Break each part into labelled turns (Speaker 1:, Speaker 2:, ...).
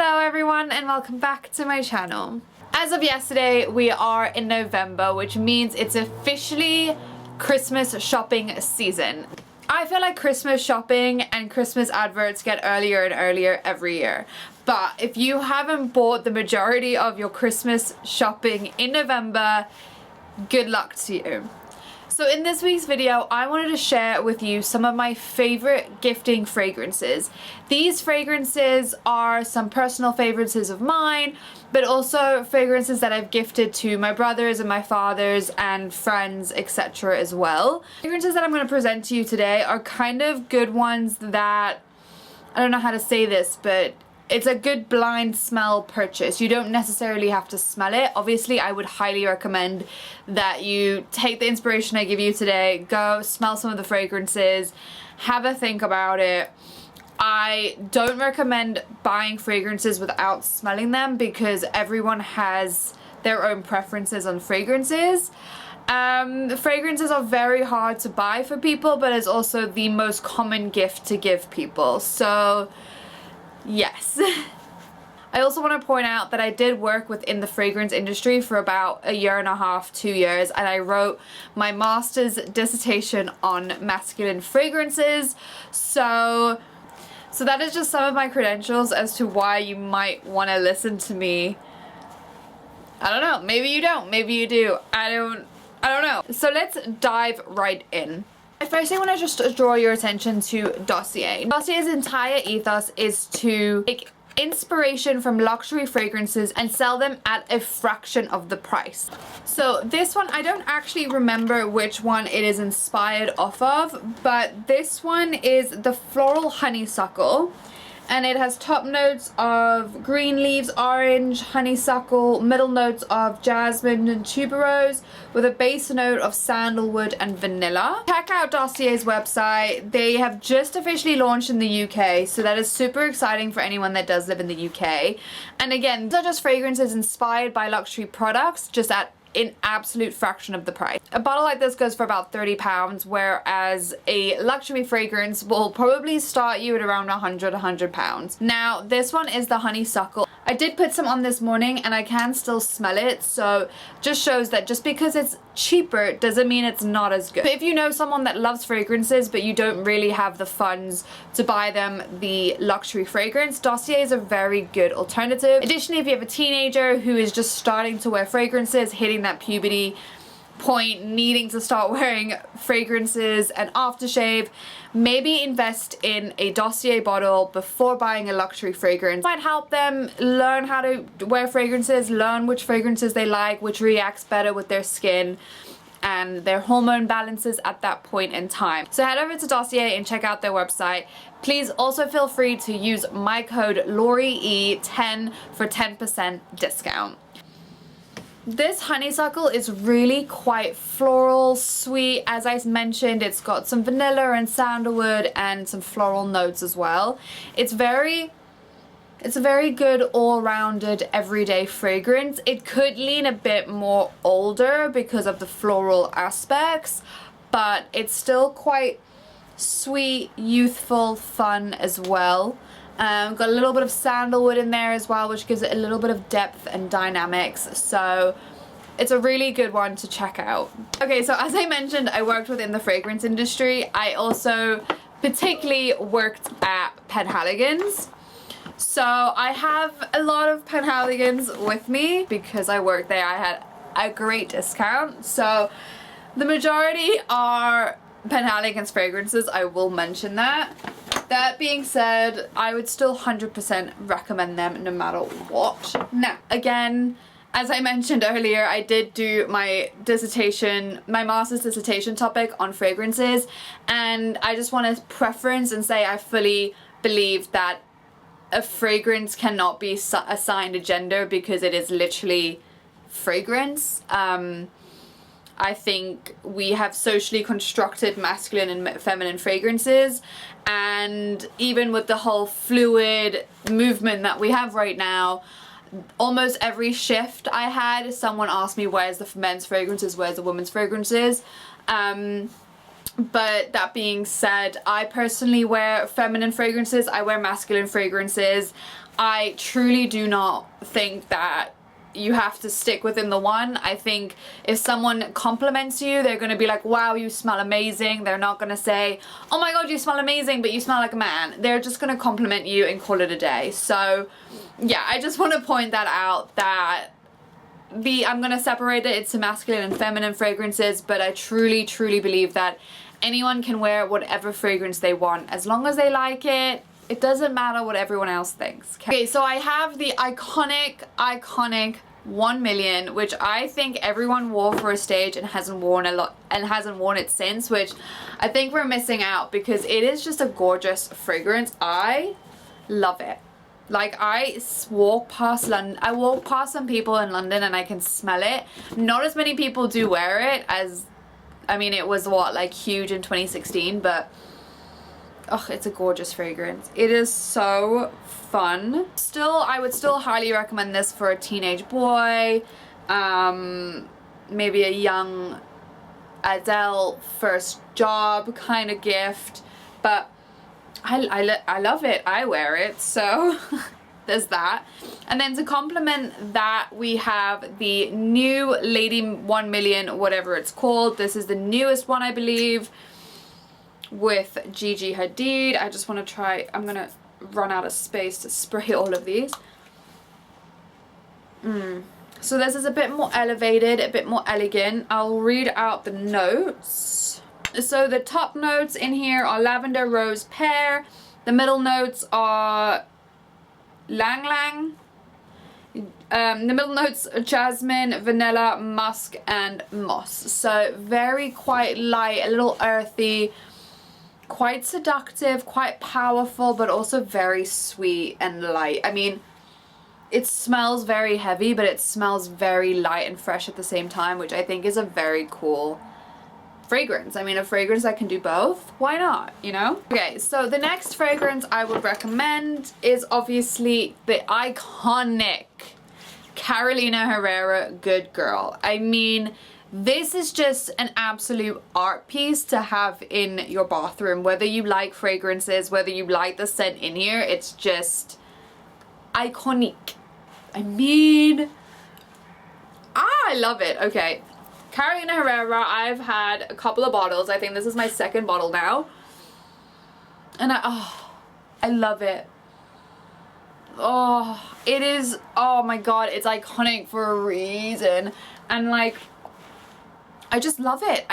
Speaker 1: Hello everyone and welcome back to my channel. As of yesterday, we are in November, which means it's officially Christmas shopping season. I feel like Christmas shopping and Christmas adverts get earlier and earlier every year. But if you haven't bought the majority of your Christmas shopping in November, good luck to you. So in this week's video, I wanted to share with you some of my favorite gifting fragrances. These fragrances are some personal fragrances of mine, but also fragrances that I've gifted to my brothers and my fathers and friends, etc. as well. Fragrances that I'm going to present to you today are kind of good ones that, I don't know how to say this, but it's a good blind smell purchase. You don't necessarily have to smell it. Obviously, I would highly recommend that you take the inspiration I give you today, go smell some of the fragrances, have a think about it. I don't recommend buying fragrances without smelling them because everyone has their own preferences on fragrances. Fragrances are very hard to buy for people, but it's also the most common gift to give people. So yes. I also want to point out that I did work within the fragrance industry for about a year and a half, 2 years, and I wrote my master's dissertation on masculine fragrances. So that is just some of my credentials as to why you might want to listen to me. I don't know, maybe you don't, maybe you do. I don't know. So let's dive right in. First, I want to just draw your attention to Dossier. Dossier's entire ethos is to take inspiration from luxury fragrances and sell them at a fraction of the price. So this one, I don't actually remember which one it is inspired off of, but this one is the Floral Honeysuckle. And it has top notes of green leaves, orange, honeysuckle, middle notes of jasmine and tuberose, with a base note of sandalwood and vanilla. Check out Dossier's website. They have just officially launched in the UK, so that is super exciting for anyone that does live in the UK. And again, these are just fragrances inspired by luxury products, just at an absolute fraction of the price. A bottle like this goes for about £30, whereas a luxury fragrance will probably start you at around £100. Now, this one is the honeysuckle. I did put some on this morning and I can still smell it, so just shows that just because it's cheaper doesn't mean it's not as good. But if you know someone that loves fragrances but you don't really have the funds to buy them the luxury fragrance, Dossier is a very good alternative. Additionally, if you have a teenager who is just starting to wear fragrances, hitting that puberty point, needing to start wearing fragrances and aftershave, maybe invest in a Dossier bottle before buying a luxury fragrance. It might help them learn how to wear fragrances, learn which fragrances they like, which reacts better with their skin and their hormone balances at that point in time. So head over to Dossier and check out their website. Please also feel free to use my code LoriE10 for 10% discount. This honeysuckle is really quite floral, sweet. As I mentioned, it's got some vanilla and sandalwood and some floral notes as well. It's a very good all-rounded everyday fragrance. It could lean a bit more older because of the floral aspects, but it's still quite sweet, youthful, fun as well. Got a little bit of sandalwood in there as well, which gives it a little bit of depth and dynamics, so it's a really good one to check out. Okay, so as I mentioned, I worked within the fragrance industry. I also particularly worked at Penhaligon's. So I have a lot of Penhaligon's with me because I worked there. I had a great discount. So the majority are Penhaligon's fragrances, I will mention that. That being said, I would still 100% recommend them no matter what. Now, again, as I mentioned earlier, I did do my dissertation, my master's dissertation topic on fragrances, and I just want to preference and say I fully believe that a fragrance cannot be assigned a gender because it is literally fragrance. I think we have socially constructed masculine and feminine fragrances, and even with the whole fluid movement that we have right now, almost every shift I had, someone asked me where's the men's fragrances, where's the women's fragrances. But that being said, I personally wear feminine fragrances, I wear masculine fragrances. I truly do not think that you have to stick within the one. I think if someone compliments you, they're gonna be like, wow, you smell amazing. They're not gonna say, oh my god, you smell amazing, but you smell like a man. They're just gonna compliment you and call it a day. So yeah, I just want to point that out, that I'm gonna separate it into masculine and feminine fragrances, but I truly believe that anyone can wear whatever fragrance they want as long as they like it. It doesn't matter what everyone else thinks. Okay, so I have the iconic 1 Million, which I think everyone wore for a stage and hasn't worn it since, which I think we're missing out because it is just a gorgeous fragrance. I love it. Like, I walk past some people in London and I can smell it. Not as many people do wear it as, I mean, it was what, like huge in 2016, but oh, it's a gorgeous fragrance. It is so fun. I would still highly recommend this for a teenage boy, maybe a young adult first job kind of gift, but I love it. I wear it, so there's that. And then to complement that, we have the new Lady 1 Million, whatever it's called. This is the newest one, I believe, with Gigi Hadid. I just want to try, I'm gonna run out of space to spray all of these. So this is a bit more elevated, a bit more elegant. I'll read out the notes. So the top notes in here are lavender, rose, pear. The middle notes are lang lang. The middle notes are jasmine, vanilla, musk, and moss. So very quite light, a little earthy, quite seductive, quite powerful, but also very sweet and light. I mean, it smells very heavy, but it smells very light and fresh at the same time, which I think is a very cool fragrance. I mean, a fragrance that can do both, why not, you know? Okay, so the next fragrance I would recommend is obviously the iconic Carolina Herrera Good Girl. I mean, this is just an absolute art piece to have in your bathroom. Whether you like fragrances, whether you like the scent in here, it's just iconic. I mean, I love it. Okay, Carolina Herrera, I've had a couple of bottles. I think this is my second bottle now. And I love it. Oh, it is, oh my god, it's iconic for a reason. And like, I just love it.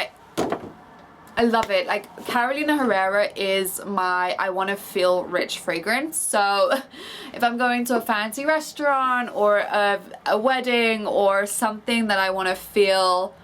Speaker 1: I love it. Like, Carolina Herrera is my I want to feel rich fragrance. So if I'm going to a fancy restaurant or a wedding or something that I want to feel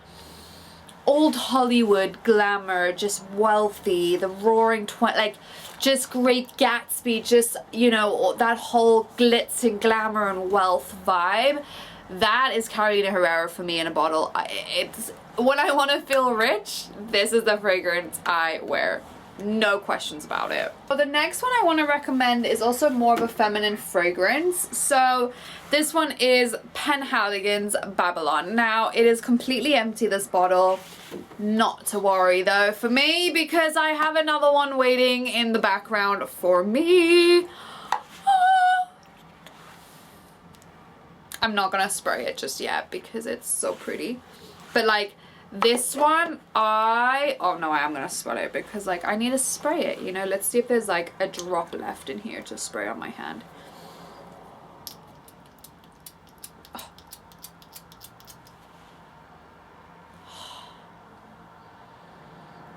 Speaker 1: old Hollywood glamour, just wealthy, the roaring like just Great Gatsby, just, you know, that whole glitz and glamour and wealth vibe, that is Carolina Herrera for me in a bottle. It's when I want to feel rich, this is the fragrance I wear. No questions about it. But the next one I want to recommend is also more of a feminine fragrance. So this one is Penhaligon's Babylon. Now, it is completely empty, this bottle. Not to worry though for me, because I have another one waiting in the background for me. I'm not gonna spray it just yet because it's so pretty. But like, this one, oh no, I am gonna spray it because like I need to spray it, you know. Let's see if there's like a drop left in here to spray on my hand. Oh.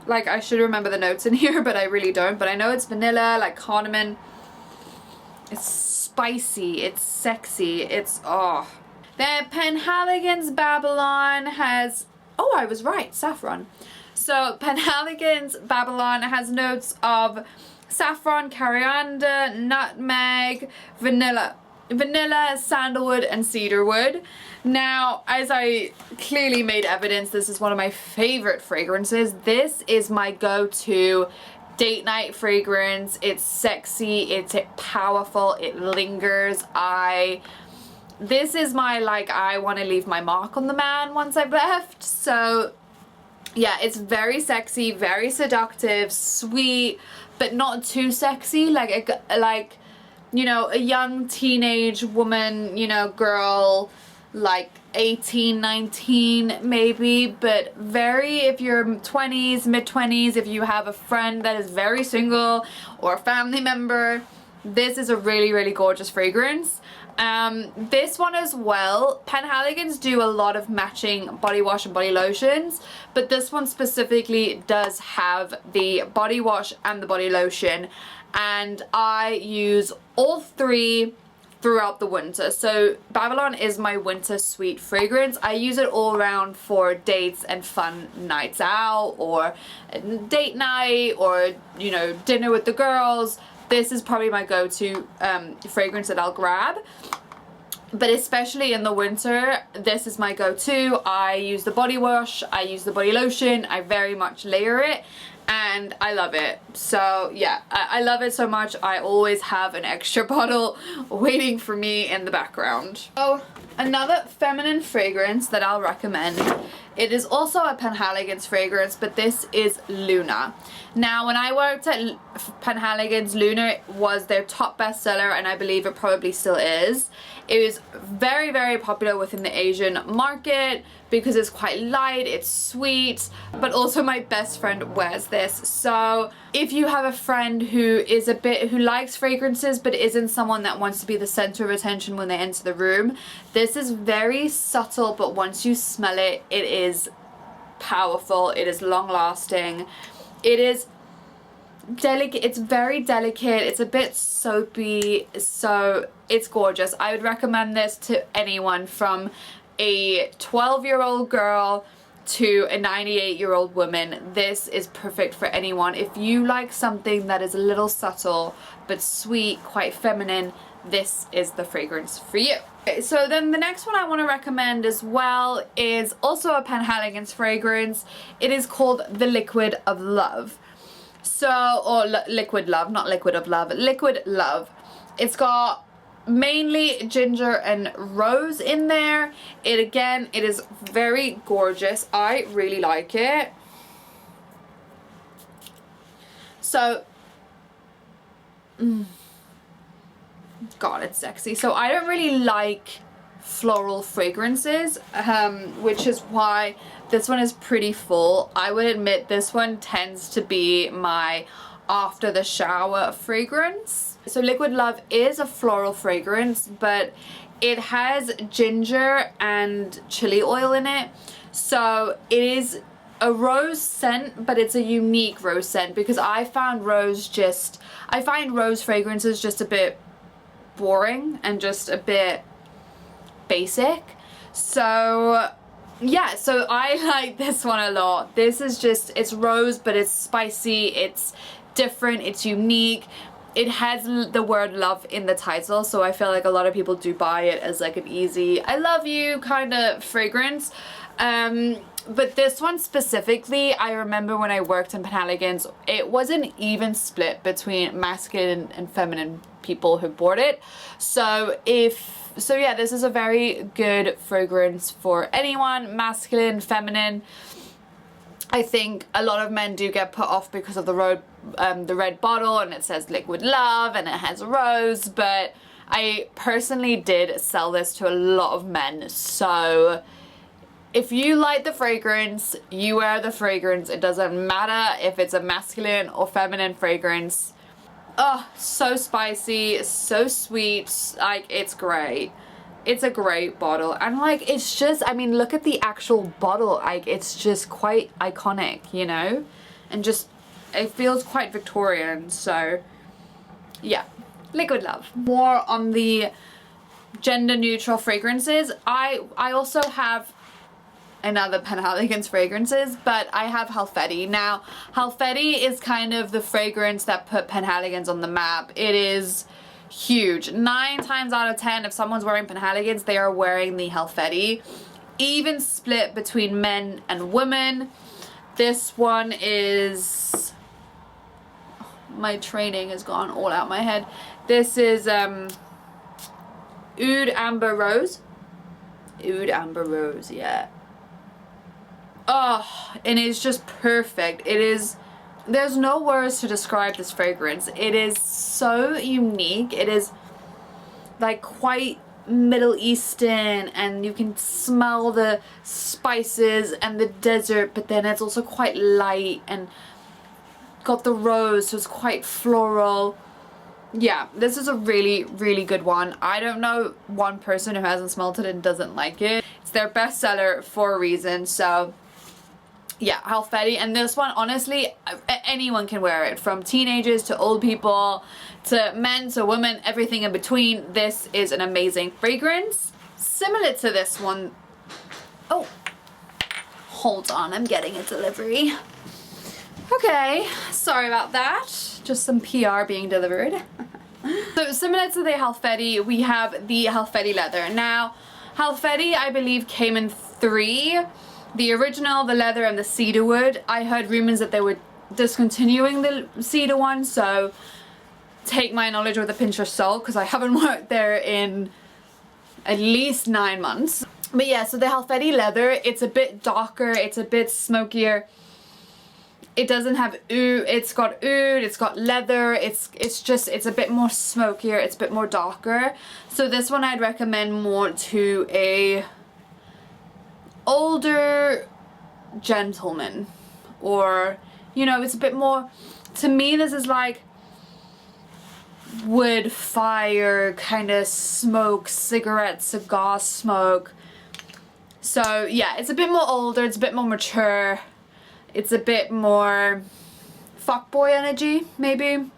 Speaker 1: Like, I should remember the notes in here, but I really don't. But I know it's vanilla, like cardamom. It's spicy, it's sexy, it's, oh. Then Penhaligon's Babylon has, oh, I was right, saffron. So Penhaligon's Babylon has notes of saffron, coriander, nutmeg, vanilla, sandalwood, and cedarwood. Now, as I clearly made evidence, this is one of my favorite fragrances. This is my go-to date night fragrance. It's sexy, it's powerful, it lingers. This is my, like, I want to leave my mark on the man once I've left. So yeah, it's very sexy, very seductive, sweet, but not too sexy. Like you know, a young teenage woman, you know, girl, like 18, 19 maybe, but very, if you're 20s, mid-20s, if you have a friend that is very single or a family member, this is a really, really gorgeous fragrance. This one as well, Penhaligon's do a lot of matching body wash and body lotions, but this one specifically does have the body wash and the body lotion, and I use all three throughout the winter. So Babylon is my winter sweet fragrance. I use it all around for dates and fun nights out, or date night, or, you know, dinner with the girls. This is probably my go-to fragrance that I'll grab. But especially in the winter, this is my go-to. I use the body wash, I use the body lotion, I very much layer it, and I love it. So yeah, I love it so much. I always have an extra bottle waiting for me in the background. Oh, another feminine fragrance that I'll recommend. It is also a Penhaligon's fragrance, but this is Luna. Now, when I worked at Penhaligon's, Luna was their top bestseller, and I believe it probably still is. It was very, very popular within the Asian market because it's quite light, it's sweet, but also my best friend wears this. So if you have a friend who likes fragrances but isn't someone that wants to be the center of attention when they enter the room, this is very subtle, but once you smell it, it is powerful, it is long lasting, it is delicate, it's very delicate, it's a bit soapy, so it's gorgeous. I would recommend this to anyone from a 12-year-old girl to a 98-year-old woman. This is perfect for anyone. If you like something that is a little subtle but sweet, quite feminine, this is the fragrance for you. Okay, so then the next one I want to recommend as well is also a Penhaligon's fragrance. It is called the Liquid of Love. So, or Liquid Love, not Liquid of Love, Liquid Love. It's got mainly ginger and rose in there. It is very gorgeous. I really like it. So, God, it's sexy. So I don't really like floral fragrances, which is why this one is pretty full. I would admit this one tends to be my after the shower fragrance. So Liquid Love is a floral fragrance, but it has ginger and chili oil in it. So it is a rose scent, but it's a unique rose scent, because I find rose fragrances just a bit boring and just a bit basic. So yeah, so I like this one a lot. This is just, it's rose, but it's spicy, it's different, it's unique. It has the word love in the title, so I feel like a lot of people do buy it as like an easy I love you kind of fragrance. But this one specifically, I remember when I worked in Penhaligon's, it was an even split between masculine and feminine people who bought it. So yeah, this is a very good fragrance for anyone, masculine, feminine. I think a lot of men do get put off because of the red bottle, and it says Liquid Love and it has rose, but I personally did sell this to a lot of men. So if you like the fragrance, you wear the fragrance. It doesn't matter if it's a masculine or feminine fragrance. Oh, so spicy, so sweet, like it's great. It's a great bottle, and like it's just, I mean, look at the actual bottle, like it's just quite iconic, you know, and just it feels quite Victorian. So yeah, Liquid Love. More on the gender neutral fragrances, I also have another Penhaligon's fragrances, but I have Halfeti. Now, Halfeti is kind of the fragrance that put Penhaligon's on the map. It is huge. 9 times out of 10, if someone's wearing Penhaligon's, they are wearing the Halfeti. Even split between men and women. This one is... oh, my training has gone all out my head. This is Oud Amber Rose. Oud Amber Rose, yeah. Oh, and it's just perfect. It is, there's no words to describe this fragrance. It is so unique. It is like quite Middle Eastern, and you can smell the spices and the desert, but then it's also quite light and got the rose, so it's quite floral. Yeah, this is a really, really good one. I don't know one person who hasn't smelled it and doesn't like it. It's their bestseller for a reason. So yeah, Halfeti. And this one, honestly, anyone can wear it, from teenagers to old people to men to women, everything in between. This is an amazing fragrance. Similar to this one. Oh, hold on, I'm getting a delivery. Okay, sorry about that. Just some PR being delivered. So similar to the Halfeti, we have the Halfeti leather. Now, Halfeti, I believe, came in 3. The original, the leather, and the cedar wood. I heard rumors that they were discontinuing the cedar one, so take my knowledge with a pinch of salt, because I haven't worked there in at least 9 months. But yeah, so the Halfeti leather, it's a bit darker, it's a bit smokier. It doesn't have oud, it's got oud, it's got leather, it's a bit more smokier, it's a bit more darker. So this one I'd recommend more to a older gentleman, or, you know, it's a bit more, to me this is like wood fire kind of smoke, cigar smoke. So yeah, it's a bit more older, it's a bit more mature, it's a bit more fuckboy energy maybe,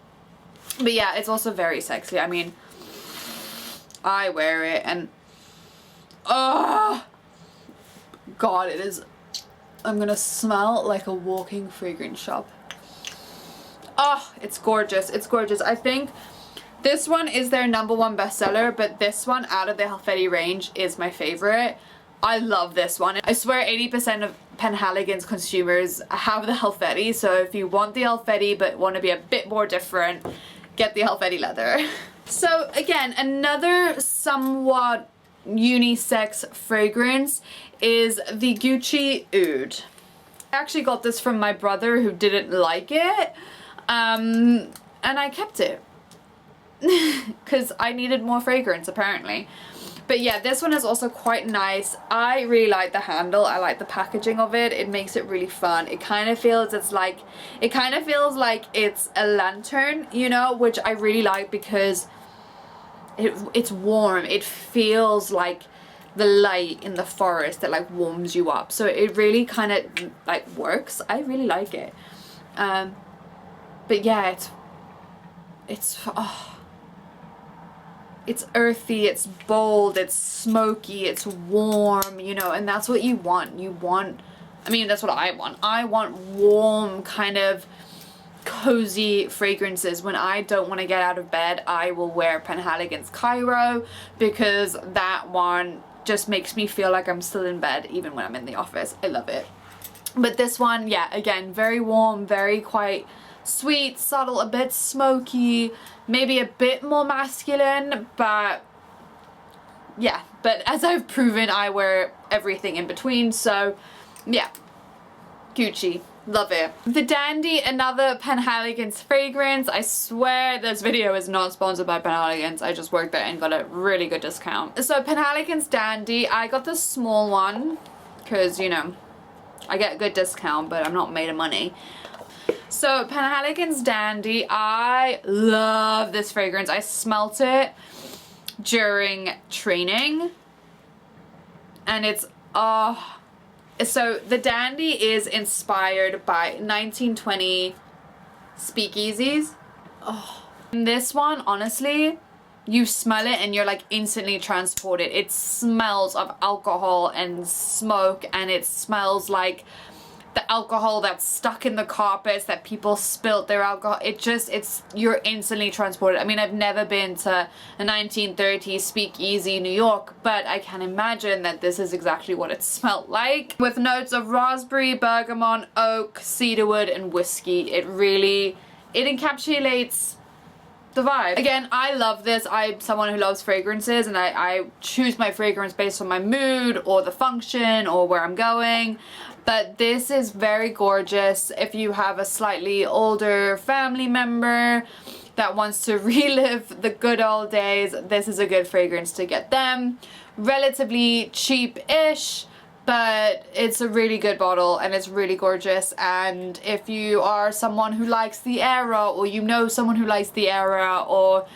Speaker 1: but yeah, it's also very sexy. I mean, I wear it and oh god, it is, I'm gonna smell like a walking fragrance shop. Oh, it's gorgeous, it's gorgeous. I think this one is their #1 bestseller, but this one out of the Halfeti range is my favorite. I love this one. I swear 80% of Penhaligon's consumers have the Halfeti, so if you want the Halfeti but want to be a bit more different, get the Halfeti leather. So again, another somewhat unisex fragrance is the Gucci Oud. I actually got this from my brother who didn't like it, and I kept it because I needed more fragrance apparently. But yeah, this one is also quite nice. I really like the handle. I like the packaging of it. It makes it really fun. It kind of feels it's a lantern, you know, which I really like because it's warm. It feels like the light in the forest that like warms you up. So it really kind of like works. I really like it. But yeah, it's earthy, it's bold, it's smoky, it's warm, you know, and that's what you want. I mean, that's what I want. I want warm, kind of cozy fragrances. When I don't want to get out of bed, I will wear Penhaligon's Cairo, because that one just makes me feel like I'm still in bed even when I'm in the office. I love it. But this one, yeah, again, very warm, very quite sweet, subtle, a bit smoky, maybe a bit more masculine, but yeah, but as I've proven, I wear everything in between. So yeah, Gucci, love it. The Dandy, another Penhaligon's fragrance. I swear this video is not sponsored by Penhaligon's. I just worked there and got a really good discount. So Penhaligon's Dandy, I got the small one because, you know, I get a good discount, but I'm not made of money. So Penhaligon's Dandy, I love this fragrance. I smelt it during training, and it's so the Dandy is inspired by 1920 speakeasies. And this one, honestly, you smell it and you're like instantly transported. It smells of alcohol and smoke, and it smells like the alcohol that's stuck in the carpets that people spilt their alcohol. You're instantly transported. I mean, I've never been to a 1930s speakeasy New York, but I can imagine that this is exactly what it smelled like, with notes of raspberry, bergamot, oak, cedarwood, and whiskey. It encapsulates the vibe. Again, I love this. I'm someone who loves fragrances, and I choose my fragrance based on my mood or the function or where I'm going. But this is very gorgeous if you have a slightly older family member that wants to relive the good old days, this is a good fragrance to get them. Relatively cheap-ish, but it's a really good bottle and it's really gorgeous. And if you are someone who likes the era, or you know someone who likes the era, or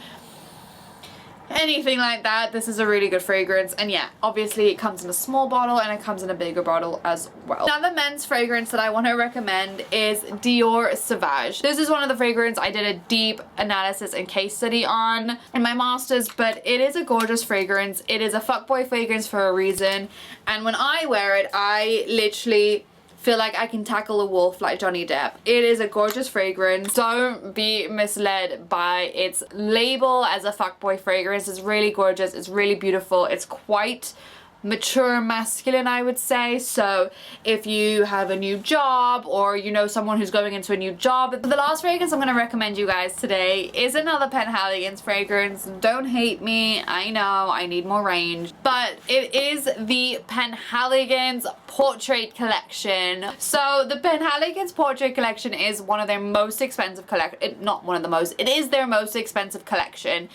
Speaker 1: anything like that, this is a really good fragrance. And yeah, obviously it comes in a small bottle and it comes in a bigger bottle as well. Another men's fragrance that I want to recommend is Dior Sauvage. This is one of the fragrances I did a deep analysis and case study on in my masters, but it is a gorgeous fragrance. It is a fuckboy fragrance for a reason, and when I wear it, I literally feel like I can tackle a wolf like Johnny Depp. It is a gorgeous fragrance. Don't be misled by its label as a fuckboy fragrance. It's really gorgeous. It's really beautiful. It's quite mature masculine, I would say. So if you have a new job, or you know someone who's going into a new job. The last fragrance I'm going to recommend you guys today is another Penhaligon's fragrance. Don't hate me, I know I need more range, but it is the Penhaligon's Portrait Collection. So the Penhaligon's Portrait Collection is one of their most expensive not one of the most, it is their most expensive collection.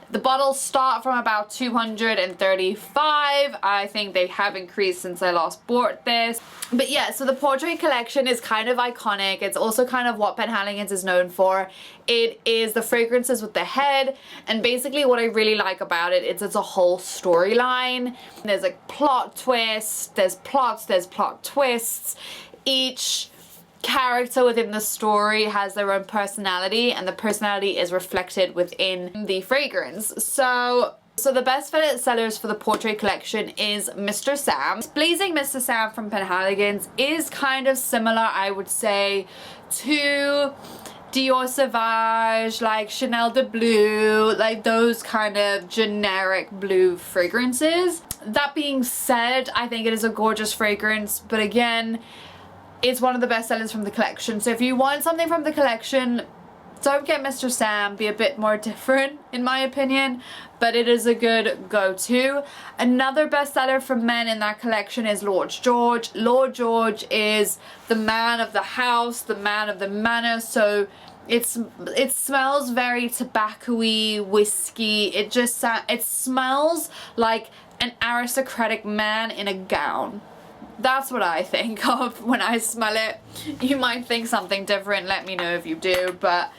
Speaker 1: The bottles start from about 235. I think they have increased since I last bought this. But yeah, so the Portrait Collection is kind of iconic. It's also kind of what Penhaligon's is known for. It is the fragrances with the head, and basically what I really like about it is it's a whole storyline. There's like plot twists, there's plot twists. Each character within the story has their own personality, and the personality is reflected within the fragrance. So the best sellers for the Portrait Collection is Mr. Sam. Blazing Mr. Sam from Penhaligon's is kind of similar, I would say, to Dior Sauvage, like Chanel de Blue, like those kind of generic blue fragrances. That being said, I think it is a gorgeous fragrance, but again, it's one of the best sellers from the collection. So if you want something from the collection, don't get Mr. Sam, be a bit more different in my opinion, but it is a good go-to. Another bestseller from men in that collection is Lord George. Lord George is the man of the house, the man of the manor, so it smells very tobacco-y, whiskey. It smells like an aristocratic man in a gown. That's what I think of when I smell it. You might think something different, let me know if you do, but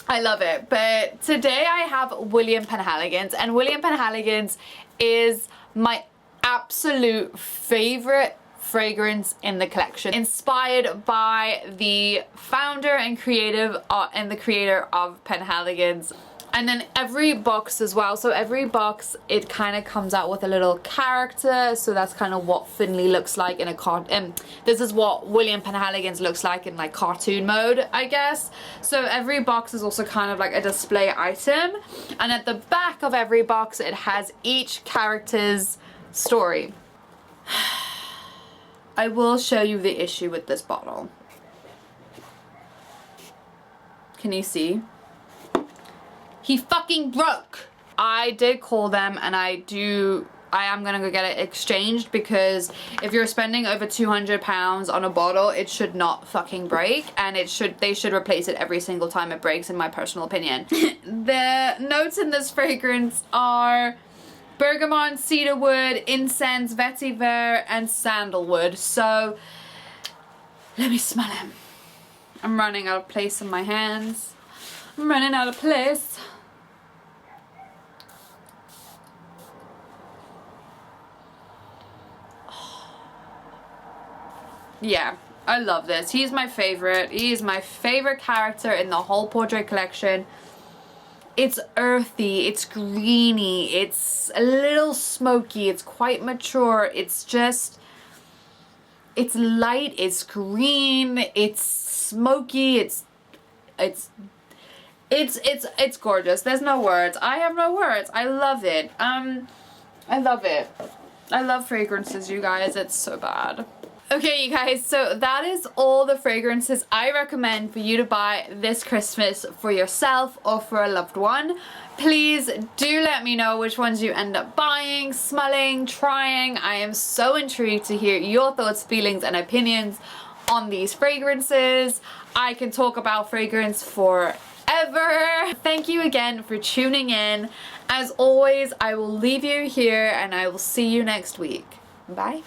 Speaker 1: I love it. But today I have William Penhaligon's, and William Penhaligon's is my absolute favorite fragrance in the collection, inspired by the founder and creator of Penhaligon's. And then every box as well, so every box it kind of comes out with a little character. So that's kind of what Finley looks like in a cartoon. This is what William Penhaligon's looks like in like cartoon mode, I guess. So every box is also kind of like a display item, and at the back of every box it has each character's story. I will show you the issue with this bottle. Can you see? He fucking broke. I did call them, and I am gonna go get it exchanged, because if you're spending over £200 on a bottle, it should not fucking break, and they should replace it every single time it breaks, in my personal opinion. The notes in this fragrance are bergamot, cedarwood, incense, vetiver, and sandalwood. So let me smell him. I'm running out of place in my hands. I'm running out of place. Yeah, I love this. He's my favorite. He is my favorite character in the whole Portrait Collection. It's earthy, it's greeny, it's a little smoky, it's quite mature, it's light, it's green, it's smoky, it's gorgeous. There's no words. I have no words. I love it. I love it. I love fragrances, you guys. It's so bad. Okay, you guys, so that is all the fragrances I recommend for you to buy this Christmas for yourself or for a loved one. Please do let me know which ones you end up buying, smelling, trying. I am so intrigued to hear your thoughts, feelings, and opinions on these fragrances. I can talk about fragrance for ever. Thank you again for tuning in. As always, I will leave you here and I will see you next week. Bye.